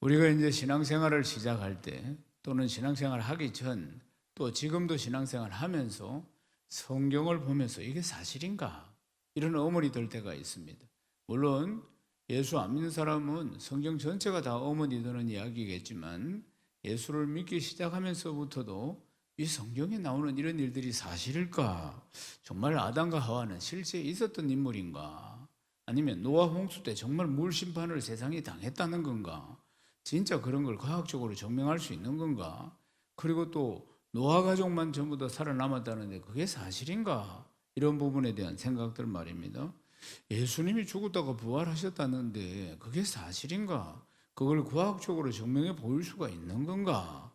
우리가 이제 신앙생활을 시작할 때 또는 신앙생활 하기 전 또 지금도 신앙생활 하면서 성경을 보면서 이게 사실인가? 이런 의문이 들 때가 있습니다. 물론 예수 안 믿는 사람은 성경 전체가 다 의문이 드는 이야기겠지만 예수를 믿기 시작하면서부터도 이 성경에 나오는 이런 일들이 사실일까? 정말 아담과 하와는 실제 있었던 인물인가? 아니면 노아 홍수 때 정말 물 심판을 세상이 당했다는 건가? 진짜 그런 걸 과학적으로 증명할 수 있는 건가? 그리고 또 노아 가족만 전부 다 살아남았다는데 그게 사실인가? 이런 부분에 대한 생각들 말입니다. 예수님이 죽었다가 부활하셨다는데 그게 사실인가? 그걸 과학적으로 증명해 보일 수가 있는 건가?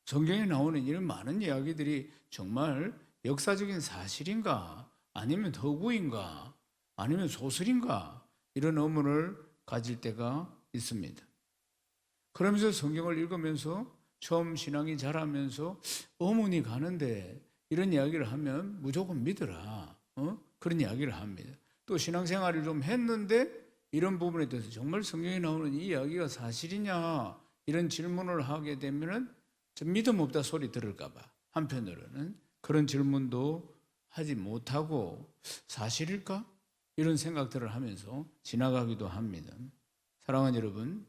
성경에 나오는 이런 많은 이야기들이 정말 역사적인 사실인가? 아니면 허구인가? 아니면 소설인가? 이런 의문을 가질 때가 있습니다. 그러면서 성경을 읽으면서 처음 신앙이 자라면서 의문이 가는데 이런 이야기를 하면 무조건 믿어라. 그런 이야기를 합니다. 또 신앙생활을 좀 했는데 이런 부분에 대해서 정말 성경에 나오는 이 이야기가 사실이냐 이런 질문을 하게 되면은 좀 믿음 없다 소리 들을까 봐 한편으로는 그런 질문도 하지 못하고 사실일까? 이런 생각들을 하면서 지나가기도 합니다. 사랑하는 여러분,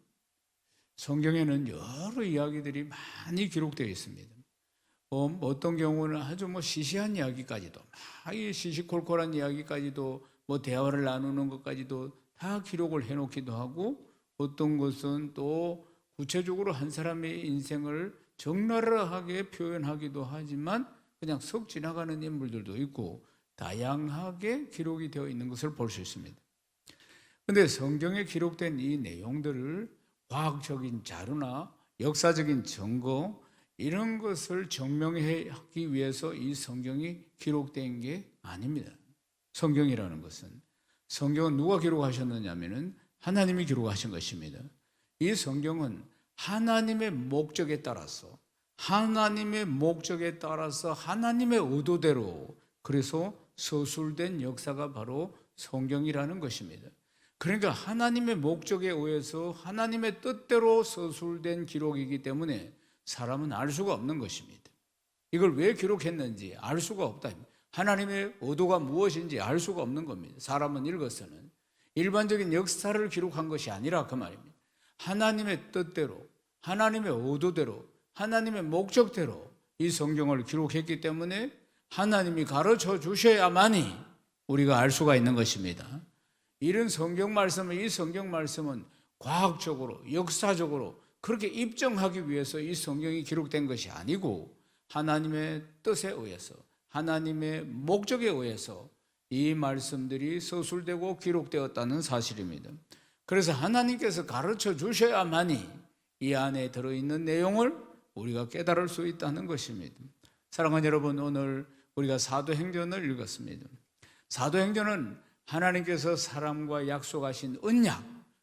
성경에는 여러 이야기들이 많이 기록되어 있습니다. 어떤 경우는 아주 시시한 이야기까지도, 시시콜콜한 이야기까지도, 대화를 나누는 것까지도 다 기록을 해놓기도 하고, 어떤 것은 또 구체적으로 한 사람의 인생을 적나라하게 표현하기도 하지만 그냥 썩 지나가는 인물들도 있고 다양하게 기록이 되어 있는 것을 볼 수 있습니다. 그런데 성경에 기록된 이 내용들을 과학적인 자료나 역사적인 증거 이런 것을 증명하기 위해서 이 성경이 기록된 게 아닙니다. 성경이라는 것은 성경은 누가 기록하셨느냐 하면은 하나님이 기록하신 것입니다. 이 성경은 하나님의 목적에 따라서 하나님의 의도대로 그래서 서술된 역사가 바로 성경이라는 것입니다. 그러니까 하나님의 목적에 의해서 하나님의 뜻대로 서술된 기록이기 때문에 사람은 알 수가 없는 것입니다. 이걸 왜 기록했는지 알 수가 없다. 하나님의 의도가 무엇인지 알 수가 없는 겁니다. 사람은 읽어서는 일반적인 역사를 기록한 것이 아니라 그 말입니다. 하나님의 뜻대로, 하나님의 의도대로, 하나님의 목적대로 이 성경을 기록했기 때문에 하나님이 가르쳐 주셔야만이 우리가 알 수가 있는 것입니다. 이런 성경 말씀을, 이 성경 말씀은 과학적으로, 역사적으로 그렇게 입증하기 위해서 이 성경이 기록된 것이 아니고 하나님의 뜻에 의해서, 하나님의 목적에 의해서 이 말씀들이 서술되고 기록되었다는 사실입니다. 그래서 하나님께서 가르쳐 주셔야만이 이 안에 들어있는 내용을 우리가 깨달을 수 있다는 것입니다. 사랑하는 여러분, 오늘 우리가 사도행전을 읽었습니다. 사도행전은 하나님께서 사람과 약속하신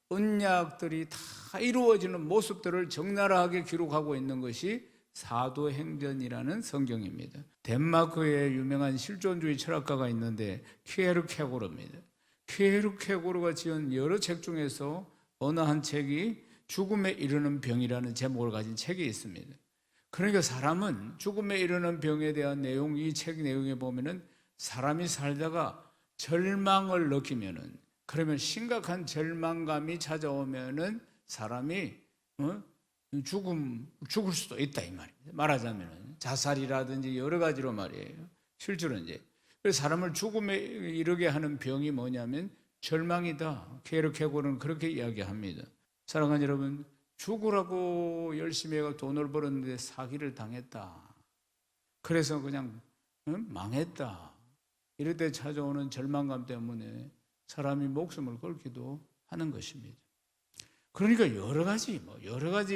언약들이 다 이루어지는 모습들을 적나라하게 기록하고 있는 것이 사도행전이라는 성경입니다. 덴마크에 유명한 실존주의 철학가가 있는데 키에르케고르입니다. 키에르케고르가 지은 여러 책 중에서 어느 한 책이 죽음에 이르는 병이라는 제목을 가진 책이 있습니다. 그러니까 사람은 죽음에 이르는 병에 대한 내용, 이 책 내용에 보면은 사람이 살다가 절망을 느끼면은, 그러면 심각한 절망감이 찾아오면은 사람이 죽을 수도 있다 이 말입니다. 말하자면은 자살이라든지 여러 가지로 말이에요. 실제로 이제 그래서 사람을 죽음에 이르게 하는 병이 뭐냐면 절망이다. 케르케고르는 그렇게 이야기합니다. 사랑하는 여러분, 죽으라고 열심히 해서 돈을 벌었는데 사기를 당했다. 그래서 그냥 망했다. 이럴 때 찾아오는 절망감 때문에 사람이 목숨을 걸기도 하는 것입니다. 그러니까 여러 가지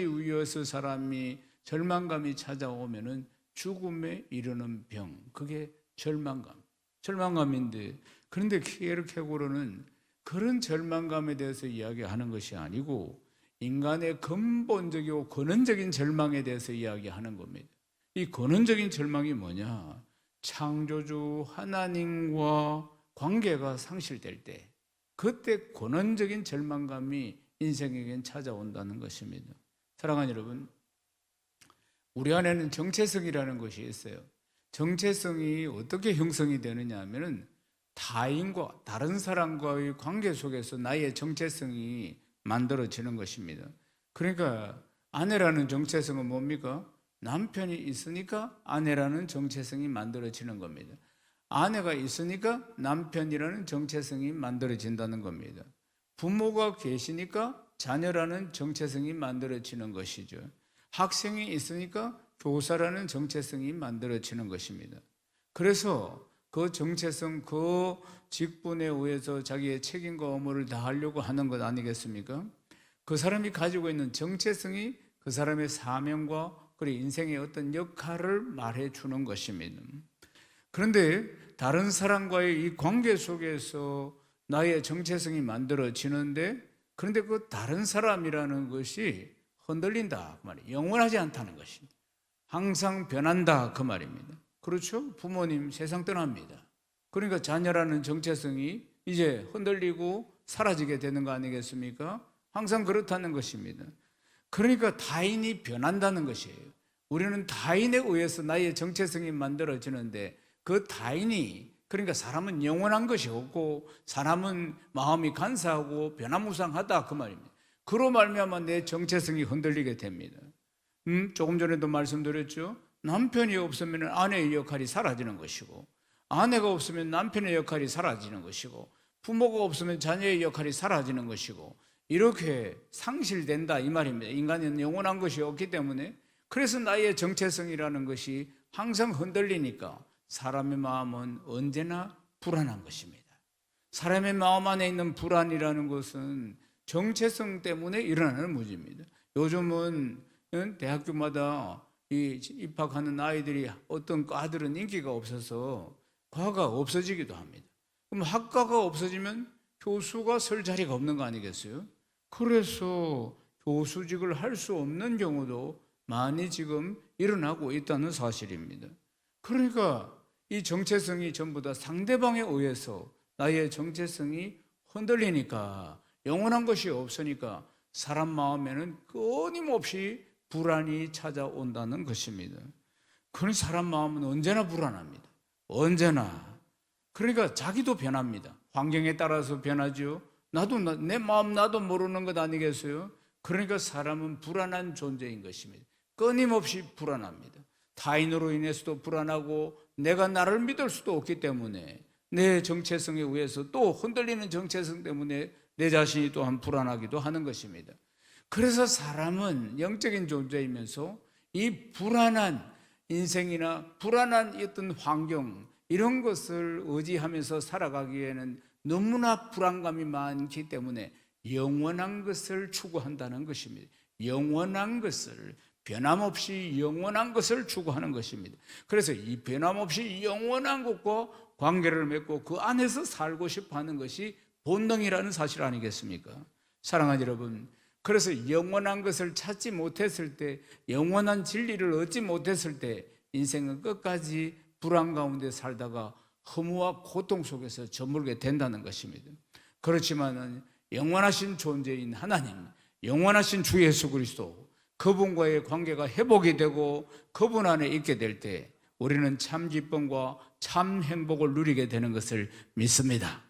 이유에서 사람이 절망감이 찾아오면은 죽음에 이르는 병, 그게 절망감인데, 그런데 키에르케고르는 그런 절망감에 대해서 이야기하는 것이 아니고 인간의 근본적이고 근원적인 절망에 대해서 이야기하는 겁니다. 이 근원적인 절망이 뭐냐? 창조주 하나님과 관계가 상실될 때, 그때 근원적인 절망감이 인생에겐 찾아온다는 것입니다. 사랑하는 여러분, 우리 안에는 정체성이라는 것이 있어요. 정체성이 어떻게 형성이 되느냐 하면은 타인과 다른 사람과의 관계 속에서 나의 정체성이 만들어지는 것입니다. 그러니까 아내라는 정체성은 뭡니까? 남편이 있으니까 아내라는 정체성이 만들어지는 겁니다. 아내가 있으니까 남편이라는 정체성이 만들어진다는 겁니다. 부모가 계시니까 자녀라는 정체성이 만들어지는 것이죠. 학생이 있으니까 교사라는 정체성이 만들어지는 것입니다. 그래서 그 정체성, 그 직분에 의해서 자기의 책임과 의무를 다하려고 하는 것 아니겠습니까? 그 사람이 가지고 있는 정체성이 그 사람의 사명과 그리고 인생의 어떤 역할을 말해 주는 것입니다. 그런데 다른 사람과의 이 관계 속에서 나의 정체성이 만들어지는데, 그런데 그 다른 사람이라는 것이 흔들린다 그 말이에요. 영원하지 않다는 것입니다. 항상 변한다 그 말입니다. 그렇죠? 부모님 세상 떠납니다. 그러니까 자녀라는 정체성이 이제 흔들리고 사라지게 되는 거 아니겠습니까? 항상 그렇다는 것입니다. 그러니까 타인이 변한다는 것이에요. 우리는 타인에 의해서 나의 정체성이 만들어지는데, 그 타인이, 그러니까 사람은 영원한 것이 없고 사람은 마음이 간사하고 변화무쌍하다 그 말입니다. 그로 말미암아 내 정체성이 흔들리게 됩니다. 조금 전에도 말씀드렸죠. 남편이 없으면 아내의 역할이 사라지는 것이고, 아내가 없으면 남편의 역할이 사라지는 것이고, 부모가 없으면 자녀의 역할이 사라지는 것이고, 이렇게 상실된다 이 말입니다. 인간은 영원한 것이 없기 때문에. 그래서 나의 정체성이라는 것이 항상 흔들리니까 사람의 마음은 언제나 불안한 것입니다. 사람의 마음 안에 있는 불안이라는 것은 정체성 때문에 일어나는 문제입니다. 요즘은 대학교마다 입학하는 아이들이 어떤 과들은 인기가 없어서 과가 없어지기도 합니다. 그럼 학과가 없어지면 교수가 설 자리가 없는 거 아니겠어요? 그래서 교수직을 할 수 없는 경우도 많이 지금 일어나고 있다는 사실입니다. 그러니까 이 정체성이 전부 다 상대방에 의해서 나의 정체성이 흔들리니까, 영원한 것이 없으니까 사람 마음에는 끊임없이 불안이 찾아온다는 것입니다. 그런 사람 마음은 언제나 불안합니다. 언제나. 그러니까 자기도 변합니다. 환경에 따라서 변하죠. 내 마음 나도 모르는 것 아니겠어요? 그러니까 사람은 불안한 존재인 것입니다. 끊임없이 불안합니다. 타인으로 인해서도 불안하고, 내가 나를 믿을 수도 없기 때문에, 내 정체성에 의해서 또 흔들리는 정체성 때문에 내 자신이 또한 불안하기도 하는 것입니다. 그래서 사람은 영적인 존재이면서 이 불안한 인생이나 불안한 어떤 환경, 이런 것을 의지하면서 살아가기에는 너무나 불안감이 많기 때문에 영원한 것을 추구한다는 것입니다. 영원한 것을, 변함없이 영원한 것을 추구하는 것입니다. 그래서 이 변함없이 영원한 것과 관계를 맺고 그 안에서 살고 싶어 하는 것이 본능이라는 사실 아니겠습니까? 사랑하는 여러분, 그래서 영원한 것을 찾지 못했을 때, 영원한 진리를 얻지 못했을 때 인생은 끝까지 불안 가운데 살다가 허무와 고통 속에서 저물게 된다는 것입니다. 그렇지만은 영원하신 존재인 하나님, 영원하신 주 예수 그리스도, 그분과의 관계가 회복이 되고 그분 안에 있게 될 때 우리는 참 기쁨과 참 행복을 누리게 되는 것을 믿습니다.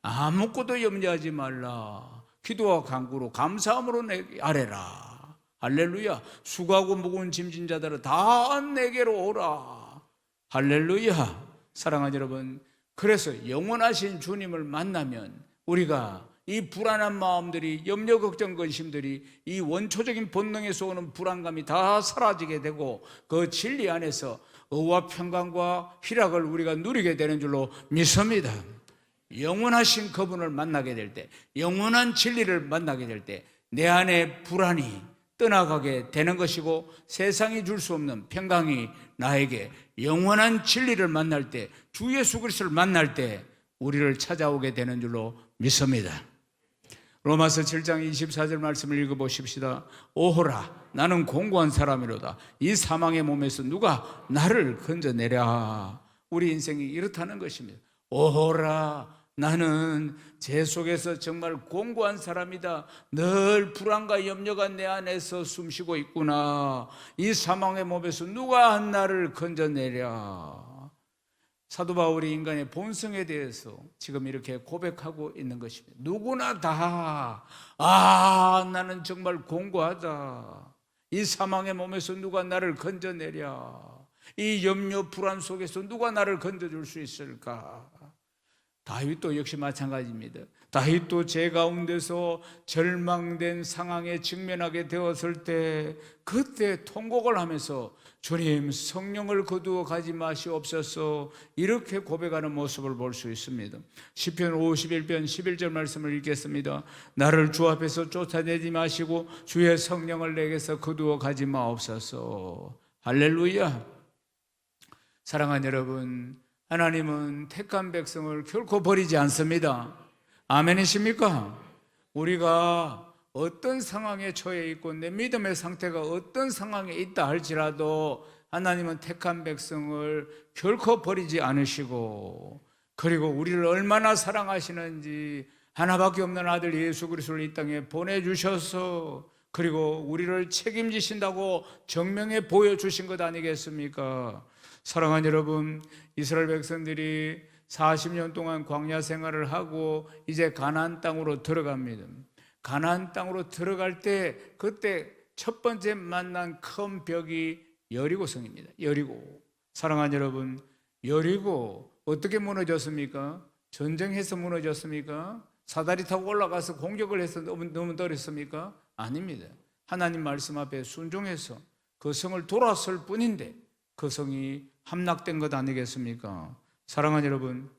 아무것도 염려하지 말라. 기도와 간구로 감사함으로 내게 아뢰라. 할렐루야. 수고하고 무거운 짐진 자들아 다 내게로 오라. 할렐루야. 사랑하는 여러분, 그래서 영원하신 주님을 만나면 우리가 이 불안한 마음들이, 염려, 걱정, 근심들이, 이 원초적인 본능에서 오는 불안감이 다 사라지게 되고 그 진리 안에서 의와 평강과 희락을 우리가 누리게 되는 줄로 믿습니다. 영원하신 그분을 만나게 될 때, 영원한 진리를 만나게 될 때 내 안에 불안이 떠나가게 되는 것이고, 세상이 줄 수 없는 평강이 나에게 영원한 진리를 만날 때, 주 예수 그리스도를 만날 때 우리를 찾아오게 되는 줄로 믿습니다. 로마서 7장 24절 말씀을 읽어보십시다. 오호라, 나는 공고한 사람이로다. 이 사망의 몸에서 누가 나를 건져내랴. 우리 인생이 이렇다는 것입니다. 오호라, 나는 죄 속에서 정말 공고한 사람이다. 늘 불안과 염려가 내 안에서 숨쉬고 있구나. 이 사망의 몸에서 누가 나를 건져내랴. 사도 바울이 인간의 본성에 대해서 지금 이렇게 고백하고 있는 것입니다. 누구나 다 나는 정말 공고하다. 이 사망의 몸에서 누가 나를 건져내랴. 이 염려 불안 속에서 누가 나를 건져줄 수 있을까? 다윗도 역시 마찬가지입니다. 다윗도 죄 가운데서 절망된 상황에 직면하게 되었을 때 그때 통곡을 하면서 주님, 성령을 거두어 가지 마시옵소서, 이렇게 고백하는 모습을 볼 수 있습니다. 시편 51편 11절 말씀을 읽겠습니다. 나를 주 앞에서 쫓아내지 마시고 주의 성령을 내게서 거두어 가지 마옵소서. 할렐루야. 사랑하는 여러분, 하나님은 택한 백성을 결코 버리지 않습니다. 아멘이십니까? 우리가 어떤 상황에 처해 있고 내 믿음의 상태가 어떤 상황에 있다 할지라도 하나님은 택한 백성을 결코 버리지 않으시고, 그리고 우리를 얼마나 사랑하시는지 하나밖에 없는 아들 예수 그리스도를 이 땅에 보내주셔서, 그리고 우리를 책임지신다고 정명해 보여주신 것 아니겠습니까? 사랑하는 여러분, 이스라엘 백성들이 40년 동안 광야 생활을 하고 이제 가나안 땅으로 들어갑니다. 가나안 땅으로 들어갈 때 그때 첫 번째 만난 큰 벽이 여리고성입니다. 여리고. 사랑하는 여러분, 여리고 어떻게 무너졌습니까? 전쟁해서 무너졌습니까? 사다리 타고 올라가서 공격을 해서 너무 떨었습니까? 아닙니다. 하나님 말씀 앞에 순종해서 그 성을 돌았을 뿐인데 그 성이 함락된 것 아니겠습니까? 사랑하는 여러분,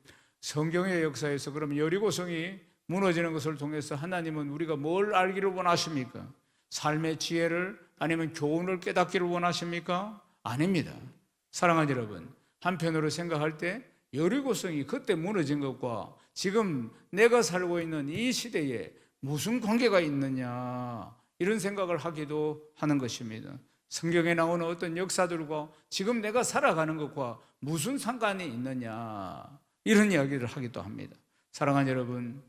성경의 역사에서 그럼 여리고성이 무너지는 것을 통해서 하나님은 우리가 뭘 알기를 원하십니까? 삶의 지혜를, 아니면 교훈을 깨닫기를 원하십니까? 아닙니다. 사랑하는 여러분, 한편으로 생각할 때 여리고성이 그때 무너진 것과 지금 내가 살고 있는 이 시대에 무슨 관계가 있느냐, 이런 생각을 하기도 하는 것입니다. 성경에 나오는 어떤 역사들과 지금 내가 살아가는 것과 무슨 상관이 있느냐, 이런 이야기를 하기도 합니다. 사랑하는 여러분,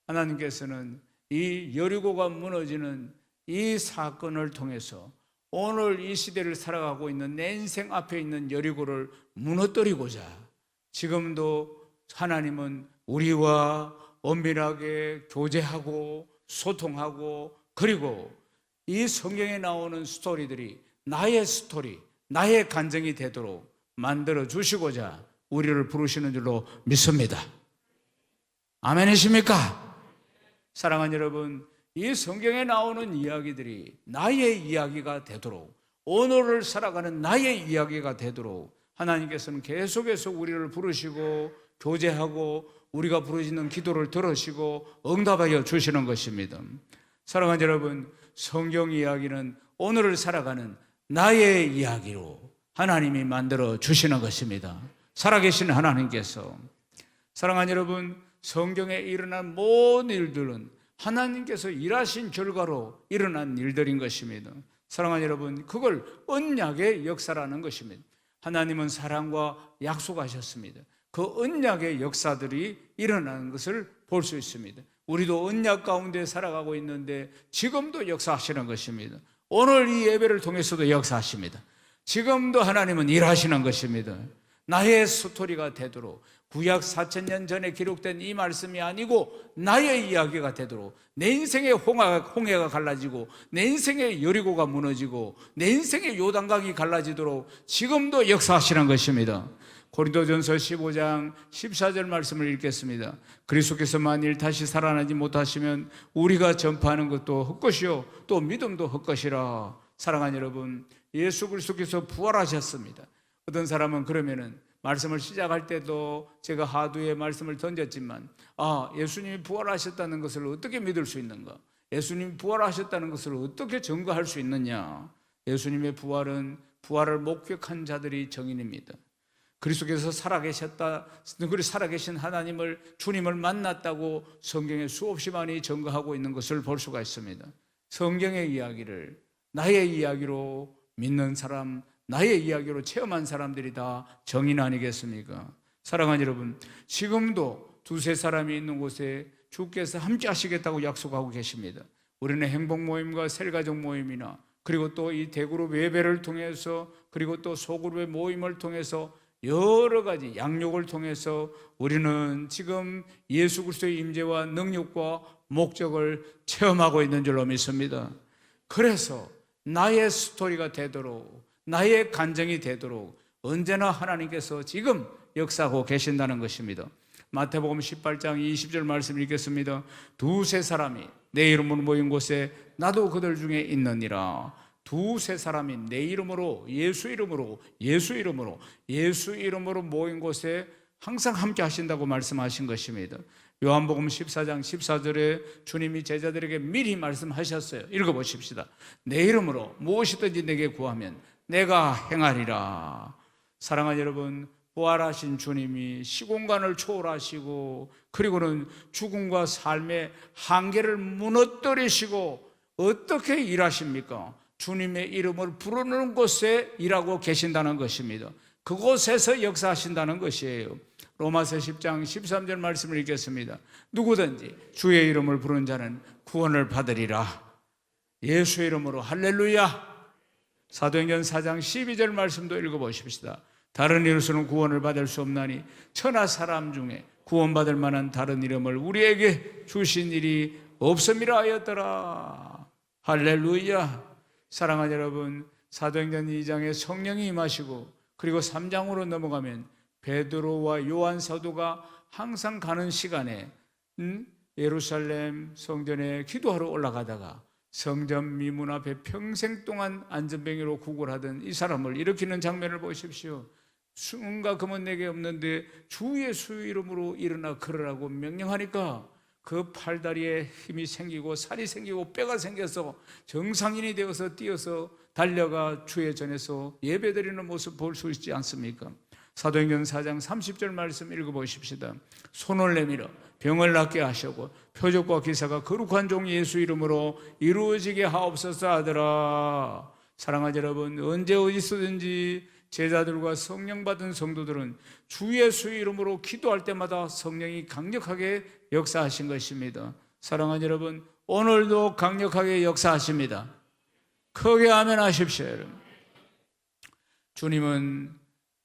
하나님께서는 이 여리고가 무너지는 이 사건을 통해서 오늘 이 시대를 살아가고 있는 내 인생 앞에 있는 여리고를 무너뜨리고자 지금도 하나님은 우리와 엄밀하게 교제하고 소통하고, 그리고 이 성경에 나오는 스토리들이 나의 스토리, 나의 간증이 되도록 만들어 주시고자 우리를 부르시는 줄로 믿습니다. 아멘이십니까? 사랑하는 여러분, 이 성경에 나오는 이야기들이 나의 이야기가 되도록, 오늘을 살아가는 나의 이야기가 되도록 하나님께서는 계속해서 우리를 부르시고 교제하고 우리가 부르짖는 기도를 들으시고 응답하여 주시는 것입니다. 사랑하는 여러분, 성경 이야기는 오늘을 살아가는 나의 이야기로 하나님이 만들어 주시는 것입니다. 살아계신 하나님께서, 사랑하는 여러분, 성경에 일어난 모든 일들은 하나님께서 일하신 결과로 일어난 일들인 것입니다. 사랑하는 여러분, 그걸 언약의 역사라는 것입니다. 하나님은 사랑과 약속하셨습니다. 그 언약의 역사들이 일어나는 것을 볼 수 있습니다. 우리도 언약 가운데 살아가고 있는데 지금도 역사하시는 것입니다. 오늘 이 예배를 통해서도 역사하십니다. 지금도 하나님은 일하시는 것입니다. 나의 스토리가 되도록, 구약 4000년 전에 기록된 이 말씀이 아니고 나의 이야기가 되도록, 내 인생의 홍해가 갈라지고 내 인생의 여리고가 무너지고 내 인생의 요단강이 갈라지도록 지금도 역사하시는 것입니다. 고린도전서 15장 14절 말씀을 읽겠습니다. 그리스도께서 만일 다시 살아나지 못하시면 우리가 전파하는 것도 헛것이요 또 믿음도 헛것이라. 사랑하는 여러분, 예수 그리스도께서 부활하셨습니다. 어떤 사람은 그러면은 말씀을 시작할 때도 제가 하두에 말씀을 던졌지만, 예수님이 부활하셨다는 것을 어떻게 믿을 수 있는가? 예수님이 부활하셨다는 것을 어떻게 증거할 수 있느냐? 예수님의 부활은 부활을 목격한 자들이 정인입니다. 그리스도께서 살아계신 하나님을, 주님을 만났다고 성경에 수없이 많이 증거하고 있는 것을 볼 수가 있습니다. 성경의 이야기를 나의 이야기로 믿는 사람, 나의 이야기로 체험한 사람들이 다 정인 아니겠습니까? 사랑하는 여러분, 지금도 두세 사람이 있는 곳에 주께서 함께 하시겠다고 약속하고 계십니다. 우리는 행복 모임과 셀가족 모임이나 그리고 또 이 대그룹 예배를 통해서 그리고 또 소그룹의 모임을 통해서 여러 가지 양육을 통해서 우리는 지금 예수 그리스도의 임재와 능력과 목적을 체험하고 있는 줄로 믿습니다. 그래서 나의 스토리가 되도록, 나의 간증이 되도록 언제나 하나님께서 지금 역사하고 계신다는 것입니다. 마태복음 18장 20절 말씀 읽겠습니다. 두세 사람이 내 이름으로 모인 곳에 나도 그들 중에 있느니라. 두세 사람이 내 이름으로, 예수 이름으로 모인 곳에 항상 함께 하신다고 말씀하신 것입니다. 요한복음 14장 14절에 주님이 제자들에게 미리 말씀하셨어요. 읽어보십시다. 내 이름으로 무엇이든지 내게 구하면 내가 행하리라. 사랑하는 여러분, 부활하신 주님이 시공간을 초월하시고 그리고는 죽음과 삶의 한계를 무너뜨리시고 어떻게 일하십니까? 주님의 이름을 부르는 곳에 일하고 계신다는 것입니다. 그곳에서 역사하신다는 것이에요. 로마서 10장 13절 말씀을 읽겠습니다. 누구든지 주의 이름을 부르는 자는 구원을 받으리라. 예수의 이름으로 할렐루야. 사도행전 4장 12절 말씀도 읽어보십시다. 다른 이름으로는 구원을 받을 수 없나니 천하 사람 중에 구원받을 만한 다른 이름을 우리에게 주신 일이 없음이라 하였더라. 할렐루야. 사랑하는 여러분, 사도행전 2장에 성령이 임하시고 그리고 3장으로 넘어가면 베드로와 요한 사도가 항상 가는 시간에 예루살렘 성전에 기도하러 올라가다가 성전 미문 앞에 평생 동안 안전뱅이로 구걸하던 이 사람을 일으키는 장면을 보십시오. 수은과 금은 내게 없는데 주 예수 이름으로 일어나 걸으라고 명령하니까 그 팔다리에 힘이 생기고 살이 생기고 뼈가 생겨서 정상인이 되어서 뛰어서 달려가 주의 전에서 예배드리는 모습 볼 수 있지 않습니까? 사도행전 4장 30절 말씀 읽어보십시다. 손을 내밀어 병을 낫게 하시고 표적과 기사가 거룩한 종 예수 이름으로 이루어지게 하옵소서 하더라. 사랑하는 여러분, 언제 어디서든지 제자들과 성령 받은 성도들은 주 예수 이름으로 기도할 때마다 성령이 강력하게 역사하신 것입니다. 사랑하는 여러분, 오늘도 강력하게 역사하십니다. 크게 아멘 하십시오. 여러분, 주님은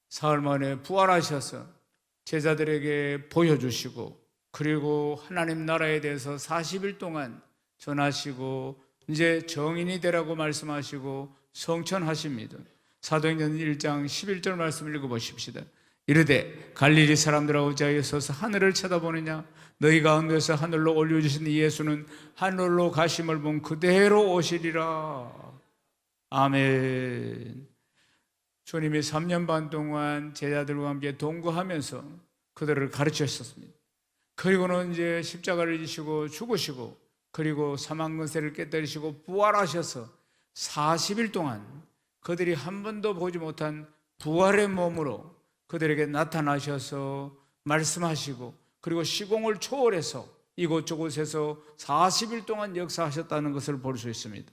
사흘 만에 부활하셔서 제자들에게 보여주시고 그리고 하나님 나라에 대해서 40일 동안 전하시고 이제 정인이 되라고 말씀하시고 성천하십니다. 사도행전 1장 11절 말씀 읽어보십시다. 이르되 갈릴리 사람들하고 자리에 서서 하늘을 쳐다보느냐? 너희 가운데서 하늘로 올려주신 예수는 하늘로 가심을 본 그대로 오시리라. 아멘. 주님이 3년 반 동안 제자들과 함께 동거하면서 그들을 가르치셨습니다. 그리고는 이제 십자가를 지시고 죽으시고 그리고 사망근세를 깨뜨리시고 부활하셔서 40일 동안 그들이 한 번도 보지 못한 부활의 몸으로 그들에게 나타나셔서 말씀하시고 그리고 시공을 초월해서 이곳저곳에서 40일 동안 역사하셨다는 것을 볼 수 있습니다.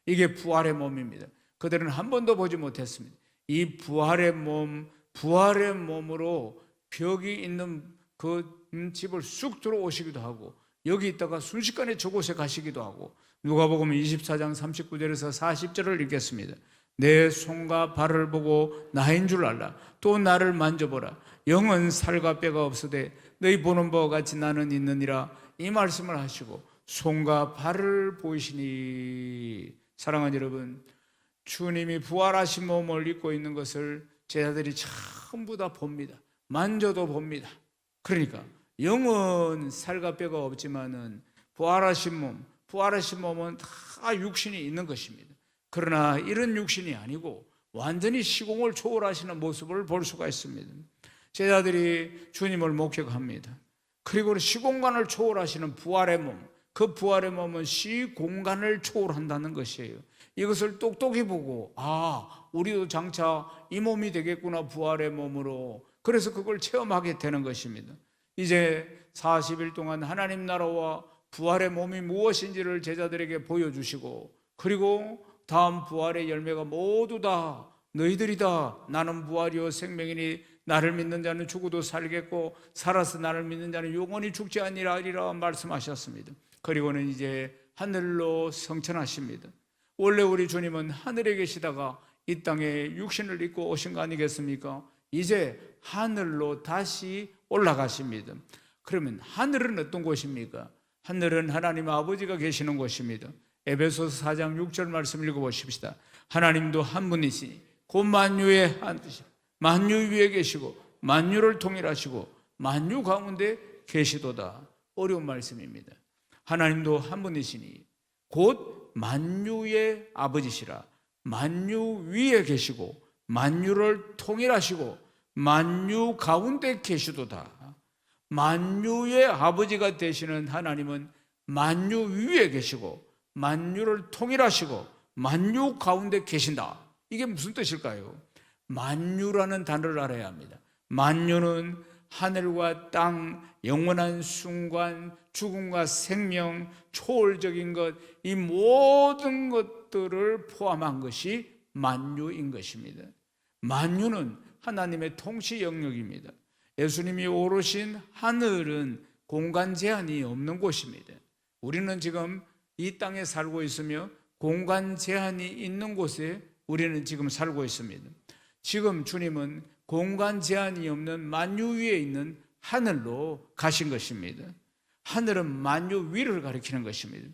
이게 부활의 몸입니다. 그들은 한 번도 보지 못했습니다. 이 부활의 몸으로 벽이 있는 그 집을 쑥 들어오시기도 하고 여기 있다가 순식간에 저곳에 가시기도 하고 누가복음 24장 39절에서 40절을 읽겠습니다. 내 손과 발을 보고 나인 줄 알라. 또 나를 만져보라. 영은 살과 뼈가 없으되 너희 보는 바와 같이 나는 있느니라. 이 말씀을 하시고 손과 발을 보이시니. 사랑하는 여러분, 주님이 부활하신 몸을 입고 있는 것을 제자들이 전부 다 봅니다. 만져도 봅니다. 그러니까 영은 살과 뼈가 없지만은 부활하신 몸은 다 육신이 있는 것입니다. 그러나 이런 육신이 아니고 완전히 시공을 초월하시는 모습을 볼 수가 있습니다. 제자들이 주님을 목격합니다. 그리고 시공간을 초월하시는 부활의 몸, 그 부활의 몸은 시공간을 초월한다는 것이에요. 이것을 똑똑히 보고 우리도 장차 이 몸이 되겠구나, 부활의 몸으로. 그래서 그걸 체험하게 되는 것입니다. 이제 40일 동안 하나님 나라와 부활의 몸이 무엇인지를 제자들에게 보여주시고 그리고 다음 부활의 열매가 모두 다 너희들이다. 나는 부활이요 생명이니 나를 믿는 자는 죽어도 살겠고 살아서 나를 믿는 자는 영원히 죽지 아니하리라 말씀하셨습니다. 그리고는 이제 하늘로 성천하십니다. 원래 우리 주님은 하늘에 계시다가 이 땅에 육신을 입고 오신 거 아니겠습니까? 이제 하늘로 다시 올라가십니다. 그러면 하늘은 어떤 곳입니까? 하늘은 하나님 아버지가 계시는 곳입니다. 에베소서 4장 6절 말씀 읽어보십시다. 하나님도 한 분이시니 곧 만유의 한 뜻이 만유 위에 계시고 만유를 통일하시고 만유 가운데 계시도다. 어려운 말씀입니다. 하나님도 한 분이시니 곧 만유의 아버지시라. 만유 위에 계시고 만유를 통일하시고 만유 가운데 계시도다. 만유의 아버지가 되시는 하나님은 만유 위에 계시고 만유를 통일하시고 만유 가운데 계신다. 이게 무슨 뜻일까요? 만유라는 단어를 알아야 합니다. 만유는 하늘과 땅, 영원한 순간, 죽음과 생명, 초월적인 것, 이 모든 것들을 포함한 것이 만유인 것입니다. 만유는 하나님의 통치 영역입니다. 예수님이 오르신 하늘은 공간 제한이 없는 곳입니다. 우리는 지금 이 땅에 살고 있으며 공간 제한이 있는 곳에 우리는 지금 살고 있습니다. 지금 주님은 공간 제한이 없는 만유 위에 있는 하늘로 가신 것입니다. 하늘은 만유 위를 가리키는 것입니다.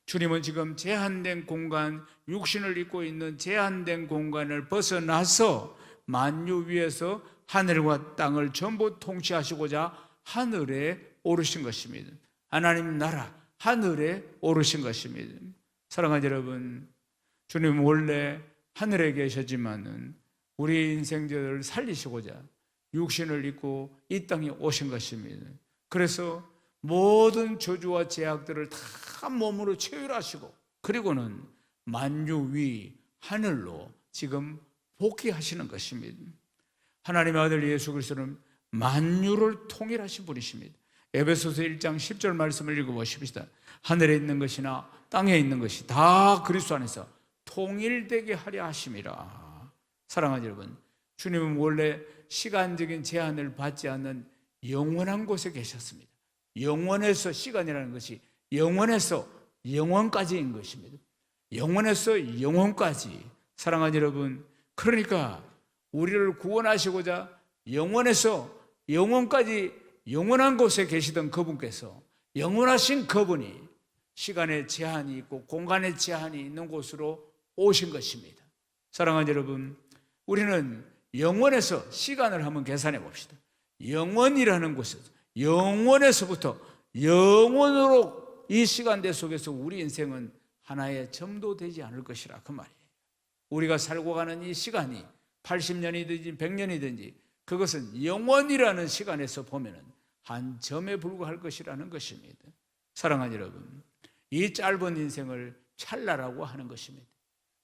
주님은 지금 제한된 공간, 육신을 입고 있는 제한된 공간을 벗어나서 만유 위에서 하늘과 땅을 전부 통치하시고자 하늘에 오르신 것입니다. 하나님 나라 하늘에 오르신 것입니다. 사랑하는 여러분, 주님은 원래 하늘에 계셨지만은 우리 인생들을 살리시고자 육신을 입고 이 땅에 오신 것입니다. 그래서 모든 저주와 제약들을 다 몸으로 체휼하시고 그리고는 만유 위 하늘로 지금 복귀하시는 것입니다. 하나님의 아들 예수 그리스도는 만유를 통일하신 분이십니다. 에베소서 1장 10절 말씀을 읽어보십시다. 하늘에 있는 것이나 땅에 있는 것이 다 그리스도 안에서 통일되게 하려 하심이라. 사랑하는 여러분, 주님은 원래 시간적인 제한을 받지 않는 영원한 곳에 계셨습니다. 영원에서, 시간이라는 것이 영원에서 영원까지인 것입니다. 영원에서 영원까지. 사랑하는 여러분, 그러니까 우리를 구원하시고자 영원에서 영원까지 영원한 곳에 계시던 그분께서, 영원하신 그분이 시간의 제한이 있고 공간의 제한이 있는 곳으로 오신 것입니다. 사랑하는 여러분, 우리는 영원에서 시간을 한번 계산해 봅시다. 영원이라는 곳에서, 영원에서부터 영원으로 이 시간대 속에서 우리 인생은 하나의 점도 되지 않을 것이라, 그 말이에요. 우리가 살고 가는 이 시간이 80년이든지 100년이든지 그것은 영원이라는 시간에서 보면은 한 점에 불과할 것이라는 것입니다. 사랑하는 여러분, 이 짧은 인생을 찰나라고 하는 것입니다.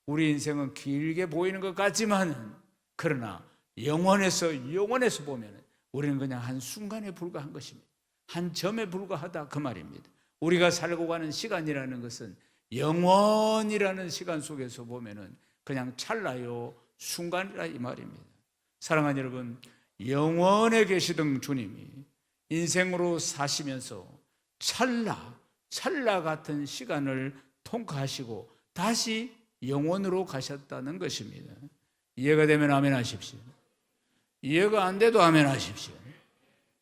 우리 인생은 길게 보이는 것 같지만 그러나 영원에서 보면은 우리는 그냥 한 순간에 불과한 것입니다. 한 점에 불과하다, 그 말입니다. 우리가 살고 가는 시간이라는 것은 영원이라는 시간 속에서 보면은 그냥 찰나요, 순간이라 이 말입니다. 사랑하는 여러분, 영원에 계시던 주님이 인생으로 사시면서 찰나 같은 시간을 통과하시고 다시 영원으로 가셨다는 것입니다. 이해가 되면 아멘 하십시오. 이해가 안 돼도 아멘 하십시오.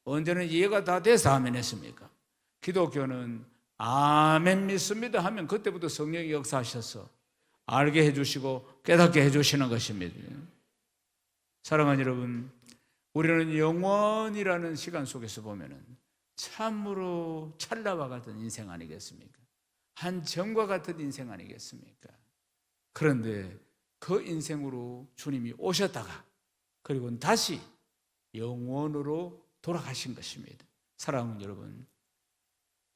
언제는 이해가 다 돼서 아멘 했습니까? 기독교는 아멘 믿습니다 하면 그때부터 성령이 역사하셔서 알게 해주시고 깨닫게 해주시는 것입니다. 사랑하는 여러분, 우리는 영원이라는 시간 속에서 보면은 참으로 찰나와 같은 인생 아니겠습니까? 한 점과 같은 인생 아니겠습니까? 그런데 그 인생으로 주님이 오셨다가 그리고 다시 영원으로 돌아가신 것입니다. 사랑하는 여러분,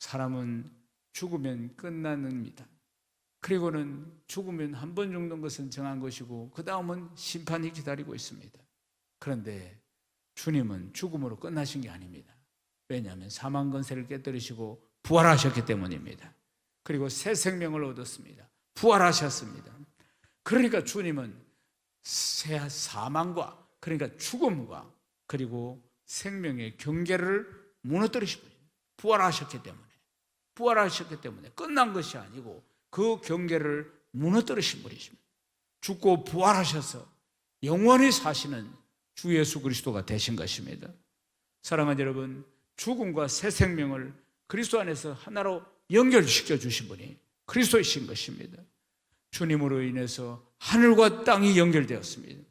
사람은 죽으면 끝납니다. 그리고는 죽으면 한 번 죽는 것은 정한 것이고 그 다음은 심판이 기다리고 있습니다. 그런데 주님은 죽음으로 끝나신 게 아닙니다. 왜냐하면 사망 권세를 깨뜨리시고 부활하셨기 때문입니다. 그리고 새 생명을 얻었습니다. 부활하셨습니다. 그러니까 주님은 새 사망과, 그러니까 죽음과 그리고 생명의 경계를 무너뜨리신 분입니다. 부활하셨기 때문에 끝난 것이 아니고 그 경계를 무너뜨리신 분이십니다. 죽고 부활하셔서 영원히 사시는 주 예수 그리스도가 되신 것입니다. 사랑하는 여러분, 죽음과 새 생명을 그리스도 안에서 하나로 연결시켜 주신 분이 그리스도이신 것입니다. 주님으로 인해서 하늘과 땅이 연결되었습니다.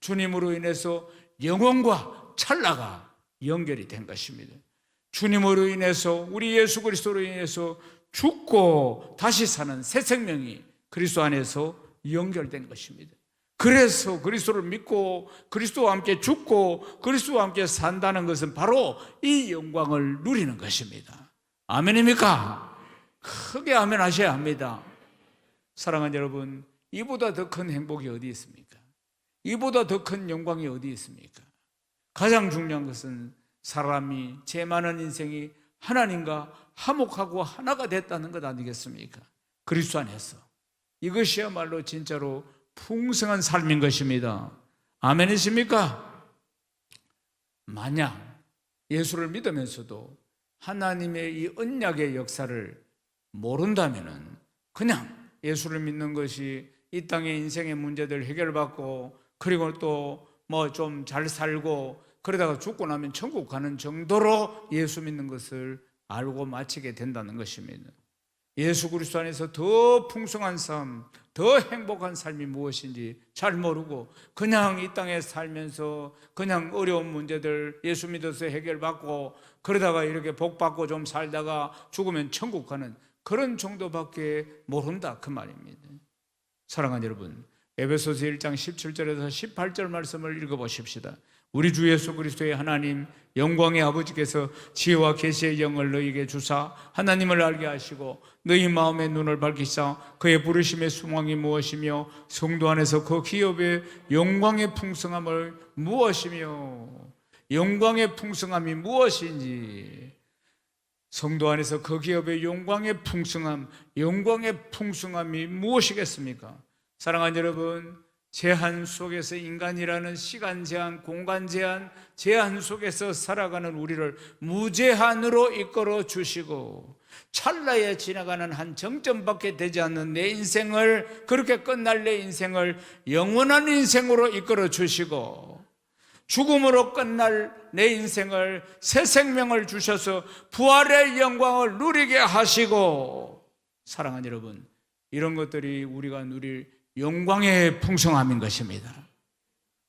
주님으로 인해서 영혼과 찰나가 연결이 된 것입니다. 주님으로 인해서, 우리 예수 그리스도로 인해서 죽고 다시 사는 새 생명이 그리스도 안에서 연결된 것입니다. 그래서 그리스도를 믿고 그리스도와 함께 죽고 그리스도와 함께 산다는 것은 바로 이 영광을 누리는 것입니다. 아멘입니까? 크게 아멘 하셔야 합니다. 사랑하는 여러분, 이보다 더 큰 행복이 어디 있습니까? 이보다 더 큰 영광이 어디 있습니까? 가장 중요한 것은 사람이, 죄 많은 인생이 하나님과 화목하고 하나가 됐다는 것 아니겠습니까? 그리스도 안에서. 이것이야말로 진짜로 풍성한 삶인 것입니다. 아멘이십니까? 만약 예수를 믿으면서도 하나님의 이 언약의 역사를 모른다면 그냥 예수를 믿는 것이 이 땅의 인생의 문제들 해결받고 그리고 또 뭐 좀 잘 살고 그러다가 죽고 나면 천국 가는 정도로 예수 믿는 것을 알고 마치게 된다는 것입니다. 예수 그리스도 안에서 더 풍성한 삶, 더 행복한 삶이 무엇인지 잘 모르고 그냥 이 땅에 살면서 그냥 어려운 문제들 예수 믿어서 해결받고 그러다가 이렇게 복받고 좀 살다가 죽으면 천국 가는 그런 정도밖에 모른다 그 말입니다. 사랑하는 여러분, 에베소서 1장 17절에서 18절 말씀을 읽어보십시다. 우리 주 예수 그리스도의 하나님 영광의 아버지께서 지혜와 계시의 영을 너희에게 주사 하나님을 알게 하시고 너희 마음의 눈을 밝히사 그의 부르심의 소망이 무엇이며 성도 안에서 그 기업의 영광의 풍성함을 무엇이며 영광의 풍성함이 무엇인지 성도 안에서 그 기업의 영광의 풍성함이 무엇이겠습니까? 사랑하는 여러분, 제한 속에서 인간이라는 시간 제한, 공간 제한 속에서 살아가는 우리를 무제한으로 이끌어 주시고 찰나에 지나가는 한 정점밖에 되지 않는 내 인생을, 그렇게 끝날 내 인생을 영원한 인생으로 이끌어 주시고 죽음으로 끝날 내 인생을 새 생명을 주셔서 부활의 영광을 누리게 하시고, 사랑하는 여러분, 이런 것들이 우리가 누릴 영광의 풍성함인 것입니다.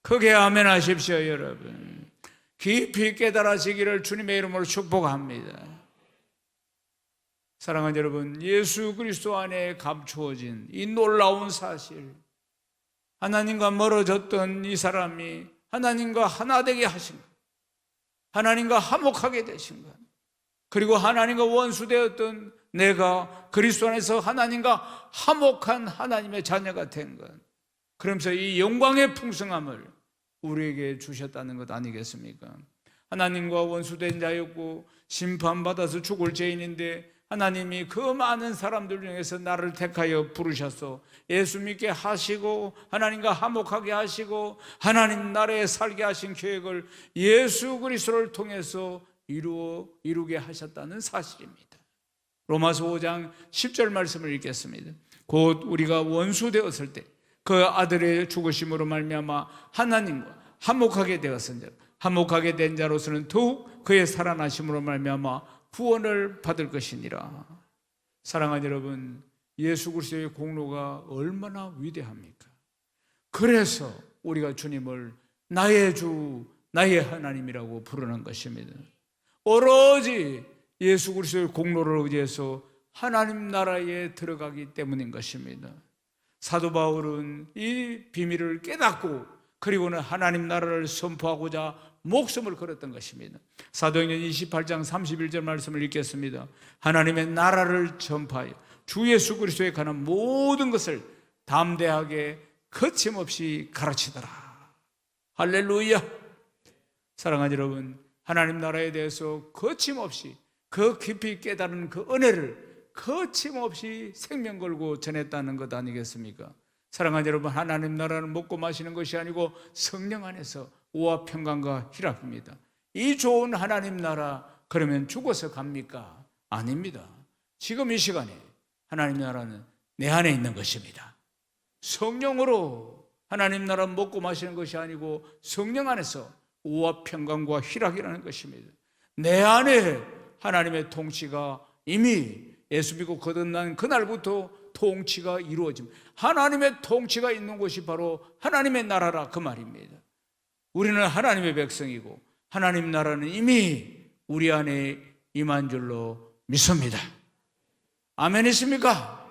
크게 아멘 하십시오. 여러분, 깊이 깨달아지기를 주님의 이름으로 축복합니다. 사랑하는 여러분, 예수 그리스도 안에 감추어진 이 놀라운 사실, 하나님과 멀어졌던 이 사람이 하나님과 하나 되게 하신 것, 하나님과 화목하게 되신 것, 그리고 하나님과 원수되었던 내가 그리스도 안에서 하나님과 화목한 하나님의 자녀가 된 것, 그러면서 이 영광의 풍성함을 우리에게 주셨다는 것 아니겠습니까? 하나님과 원수된 자였고 심판받아서 죽을 죄인인데 하나님이 그 많은 사람들 중에서 나를 택하여 부르셔서 예수 믿게 하시고 하나님과 화목하게 하시고 하나님 나라에 살게 하신 계획을 예수 그리스도를 통해서 이루게 하셨다는 사실입니다. 로마서 5장 10절 말씀을 읽겠습니다. 곧 우리가 원수 되었을 때 그 아들의 죽으심으로 말미암아 하나님과 화목하게 되었은 자, 화목하게 된 자로서는 더욱 그의 살아나심으로 말미암아 구원을 받을 것이니라. 사랑하는 여러분, 예수 그리스도의 공로가 얼마나 위대합니까? 그래서 우리가 주님을 나의 주, 나의 하나님이라고 부르는 것입니다. 오로지 예수 그리스도의 공로를 의지해서 하나님 나라에 들어가기 때문인 것입니다. 사도 바울은 이 비밀을 깨닫고 그리고는 하나님 나라를 선포하고자 목숨을 걸었던 것입니다. 사도행전 28장 31절 말씀을 읽겠습니다. 하나님의 나라를 전파하여 주 예수 그리스도에 관한 모든 것을 담대하게 거침없이 가르치더라. 할렐루야. 사랑하는 여러분, 하나님 나라에 대해서 거침없이 그 깊이 깨달은 그 은혜를 거침없이 생명 걸고 전했다는 것 아니겠습니까? 사랑하는 여러분, 하나님 나라는 먹고 마시는 것이 아니고 성령 안에서 우와 평강과 희락입니다. 이 좋은 하나님 나라 그러면 죽어서 갑니까? 아닙니다. 지금 이 시간에 하나님 나라는 내 안에 있는 것입니다. 성령으로 하나님 나라 먹고 마시는 것이 아니고 성령 안에서 우와 평강과 희락이라는 것입니다. 내 안에 하나님의 통치가 이미 예수 믿고 거듭난 그날부터 통치가 이루어집니다. 하나님의 통치가 있는 곳이 바로 하나님의 나라라 그 말입니다. 우리는 하나님의 백성이고 하나님 나라는 이미 우리 안에 임한 줄로 믿습니다. 아멘이십니까?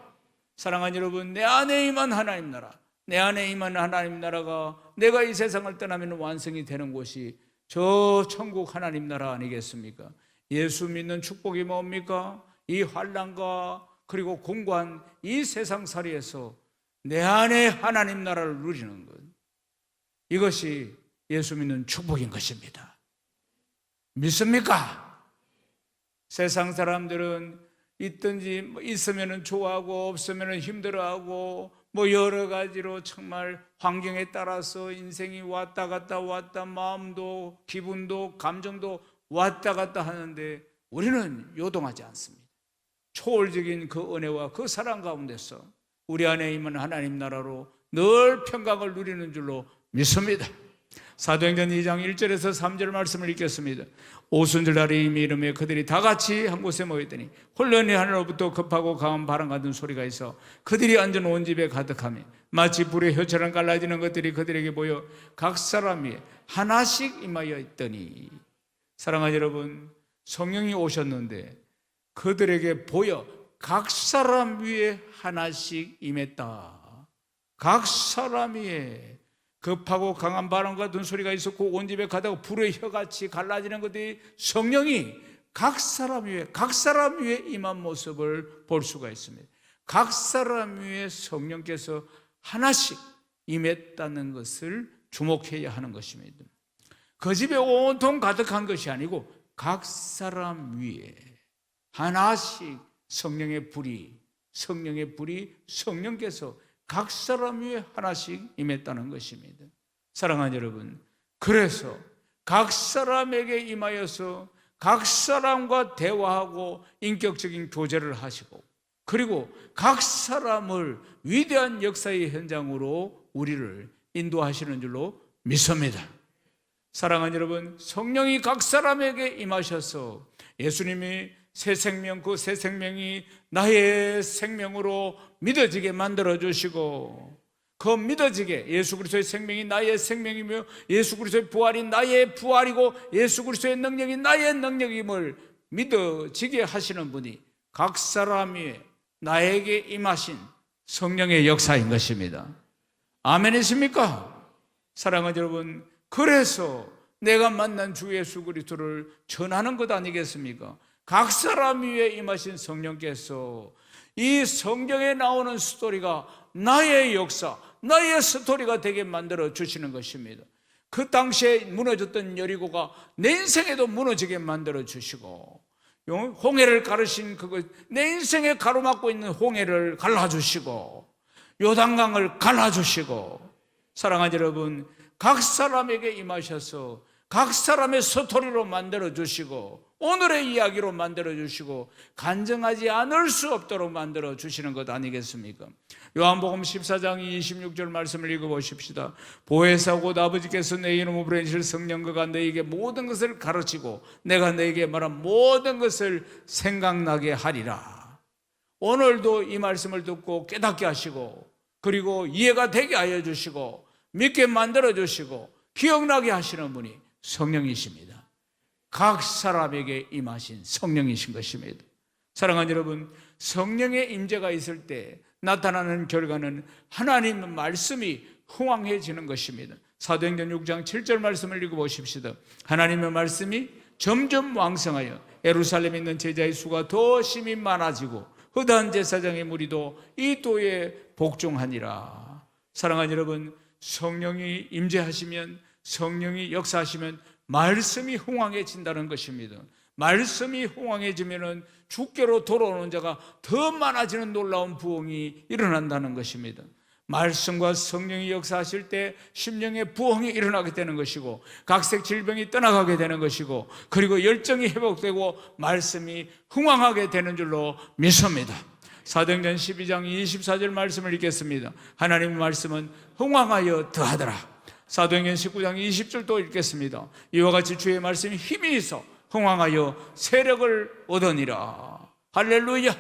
사랑하는 여러분, 내 안에 임한 하나님 나라, 내 안에 임한 하나님 나라가 내가 이 세상을 떠나면 완성이 되는 곳이 저 천국 하나님 나라 아니겠습니까? 예수 믿는 축복이 뭡니까? 이 환난과 그리고 공고한 이 세상살이에서 내 안에 하나님 나라를 누리는 것, 이것이 예수 믿는 축복인 것입니다. 믿습니까? 세상 사람들은 있든지 있으면 좋아하고 없으면 힘들어하고 여러 가지로 정말 환경에 따라서 인생이 왔다 갔다 마음도 기분도 감정도 왔다 갔다 하는데 우리는 요동하지 않습니다. 초월적인 그 은혜와 그 사랑 가운데서 우리 안에 있는 하나님 나라로 늘 평강을 누리는 줄로 믿습니다. 사도행전 2장 1절에서 3절 말씀을 읽겠습니다. 오순절날에 이미 이름에 그들이 다 같이 한 곳에 모였더니 혼란이 하늘로부터 급하고 강한 바람 같은 소리가 있어 그들이 앉은 온 집에 가득하며 마치 불의 혀처럼 갈라지는 것들이 그들에게 보여 각 사람 위에 하나씩 임하여 있더니, 사랑하는 여러분, 성령이 오셨는데 그들에게 보여 각 사람 위에 하나씩 임했다. 각 사람 위에 급하고 강한 바람 같은 소리가 있었고 온 집에 가다가 불의 혀같이 갈라지는 것들이 성령이 각 사람 위에 임한 모습을 볼 수가 있습니다. 각 사람 위에 성령께서 하나씩 임했다는 것을 주목해야 하는 것입니다. 그 집에 온통 가득한 것이 아니고 각 사람 위에 하나씩 성령의 불이 성령께서 각 사람 위에 하나씩 임했다는 것입니다. 사랑하는 여러분, 그래서 각 사람에게 임하여서 각 사람과 대화하고 인격적인 교제를 하시고 그리고 각 사람을 위대한 역사의 현장으로 우리를 인도하시는 줄로 믿습니다. 사랑하는 여러분, 성령이 각 사람에게 임하셔서 예수님이 새 생명, 그 새 생명이 나의 생명으로 믿어지게 만들어주시고 그 믿어지게 예수 그리스도의 생명이 나의 생명이며 예수 그리스도의 부활이 나의 부활이고 예수 그리스도의 능력이 나의 능력임을 믿어지게 하시는 분이 각 사람 위에 나에게 임하신 성령의 역사인 것입니다. 아멘이십니까? 사랑하는 여러분, 그래서 내가 만난 주 예수 그리스도를 전하는 것 아니겠습니까? 각 사람 위에 임하신 성령께서 이 성경에 나오는 스토리가 나의 역사, 나의 스토리가 되게 만들어 주시는 것입니다. 그 당시에 무너졌던 여리고가 내 인생에도 무너지게 만들어 주시고 홍해를 가르신 내 인생에 가로막고 있는 홍해를 갈라주시고 요단강을 갈라주시고, 사랑하는 여러분, 각 사람에게 임하셔서 각 사람의 스토리로 만들어주시고 오늘의 이야기로 만들어주시고 간증하지 않을 수 없도록 만들어주시는 것 아니겠습니까? 요한복음 14장 26절 말씀을 읽어보십시다. 보혜사 곧 아버지께서 내 이름으로 보내실 성령 그가 너에게 모든 것을 가르치고 내가 너에게 말한 모든 것을 생각나게 하리라. 오늘도 이 말씀을 듣고 깨닫게 하시고 그리고 이해가 되게 하여 주시고 믿게 만들어 주시고 기억나게 하시는 분이 성령이십니다. 각 사람에게 임하신 성령이신 것입니다. 사랑하는 여러분, 성령의 임재가 있을 때 나타나는 결과는 하나님의 말씀이 흥왕해지는 것입니다. 사도행전 6장 7절 말씀을 읽어보십시다. 하나님의 말씀이 점점 왕성하여 예루살렘에 있는 제자의 수가 더 심히 많아지고 허다한 제사장의 무리도 이 도에 복종하니라. 사랑하는 여러분, 성령이 임재하시면, 성령이 역사하시면 말씀이 흥왕해진다는 것입니다. 말씀이 흥왕해지면 주께로 돌아오는 자가 더 많아지는 놀라운 부흥이 일어난다는 것입니다. 말씀과 성령이 역사하실 때 심령의 부흥이 일어나게 되는 것이고 각색 질병이 떠나가게 되는 것이고 그리고 열정이 회복되고 말씀이 흥왕하게 되는 줄로 믿습니다. 사도행전 12장 24절 말씀을 읽겠습니다. 하나님의 말씀은 흥왕하여 더하더라. 사도행전 19장 20절도 읽겠습니다. 이와 같이 주의 말씀이 힘이 있어 흥왕하여 세력을 얻으니라. 할렐루야.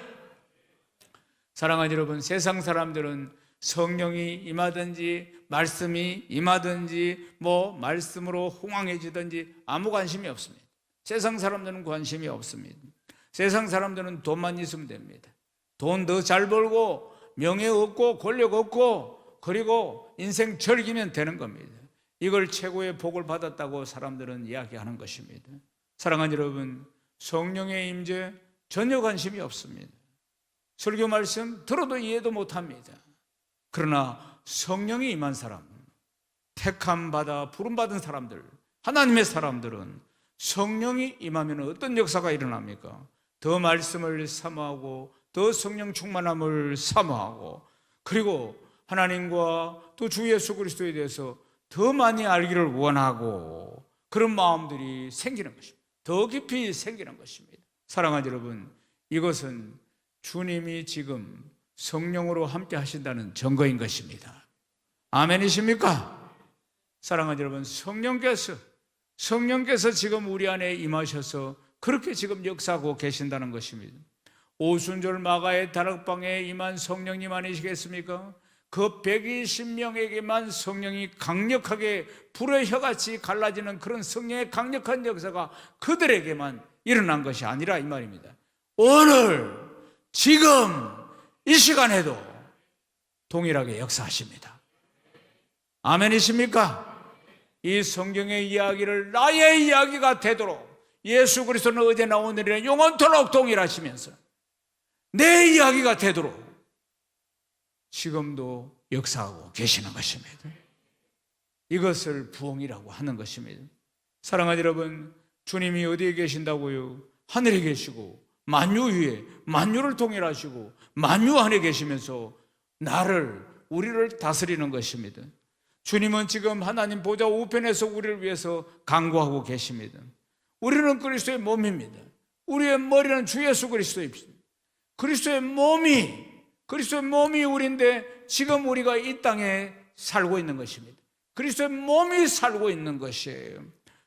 사랑하는 여러분, 세상 사람들은 성령이 임하든지 말씀이 임하든지 말씀으로 흥왕해지든지 아무 관심이 없습니다. 세상 사람들은 관심이 없습니다. 세상 사람들은 돈만 있으면 됩니다. 돈 더 잘 벌고 명예 얻고 권력 얻고 그리고 인생 즐기면 되는 겁니다. 이걸 최고의 복을 받았다고 사람들은 이야기하는 것입니다. 사랑하는 여러분, 성령의 임재 전혀 관심이 없습니다. 설교 말씀 들어도 이해도 못합니다. 그러나 성령이 임한 사람, 택함 받아 부름받은 사람들, 하나님의 사람들은 성령이 임하면 어떤 역사가 일어납니까? 더 말씀을 사모하고 더 성령 충만함을 사모하고 그리고 하나님과 또 주 예수 그리스도에 대해서 더 많이 알기를 원하고 그런 마음들이 생기는 것입니다. 더 깊이 생기는 것입니다. 사랑하는 여러분, 이것은 주님이 지금 성령으로 함께 하신다는 증거인 것입니다. 아멘이십니까? 사랑하는 여러분, 성령께서 지금 우리 안에 임하셔서 그렇게 지금 역사하고 계신다는 것입니다. 오순절 마가의 다락방에 임한 성령님 아니시겠습니까? 그 120명에게만 성령이 강력하게 불의 혀같이 갈라지는 그런 성령의 강력한 역사가 그들에게만 일어난 것이 아니라 이 말입니다. 오늘 지금 이 시간에도 동일하게 역사하십니다. 아멘이십니까? 이 성경의 이야기를 나의 이야기가 되도록 예수 그리스도는 어제나 오늘이나 영원토록 동일하시면서 내 이야기가 되도록 지금도 역사하고 계시는 것입니다. 이것을 부흥이라고 하는 것입니다. 사랑하는 여러분, 주님이 어디에 계신다고요? 하늘에 계시고 만유 위에 만유를 통일하시고 만유 안에 계시면서 우리를 다스리는 것입니다. 주님은 지금 하나님 보좌 우편에서 우리를 위해서 간구하고 계십니다. 우리는 그리스도의 몸입니다. 우리의 머리는 주 예수 그리스도입니다. 그리스도의 몸이 우리인데 지금 우리가 이 땅에 살고 있는 것입니다. 그리스도의 몸이 살고 있는 것이에요.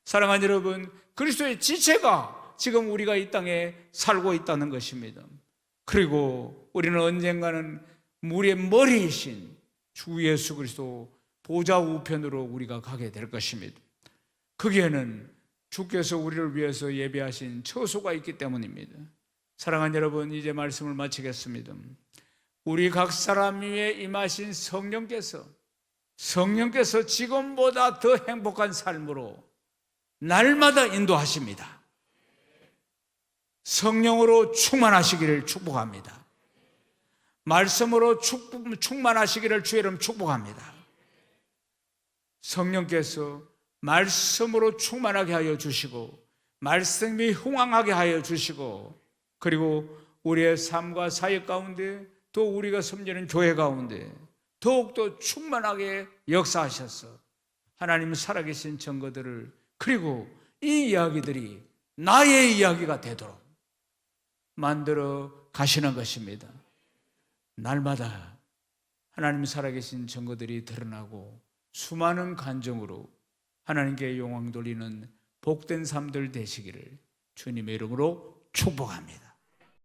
사랑하는 여러분, 그리스도의 지체가 지금 우리가 이 땅에 살고 있다는 것입니다. 그리고 우리는 언젠가는 우리의 머리이신 주 예수 그리스도 보좌 우편으로 우리가 가게 될 것입니다. 거기에는 주께서 우리를 위해서 예배하신 처소가 있기 때문입니다. 사랑하는 여러분, 이제 말씀을 마치겠습니다. 우리 각 사람 위에 임하신 성령께서 지금보다 더 행복한 삶으로 날마다 인도하십니다. 성령으로 충만하시기를 축복합니다. 말씀으로 충만하시기를 주의 이름 축복합니다. 성령께서 말씀으로 충만하게 하여 주시고 말씀이 흥왕하게 하여 주시고 그리고 우리의 삶과 사역 가운데 또 우리가 섬기는 교회 가운데 더욱더 충만하게 역사하셔서 하나님 살아계신 증거들을 그리고 이 이야기들이 나의 이야기가 되도록 만들어 가시는 것입니다. 날마다 하나님 살아계신 증거들이 드러나고 수많은 간증으로 하나님께 영광 돌리는 복된 삶들 되시기를 주님의 이름으로 축복합니다.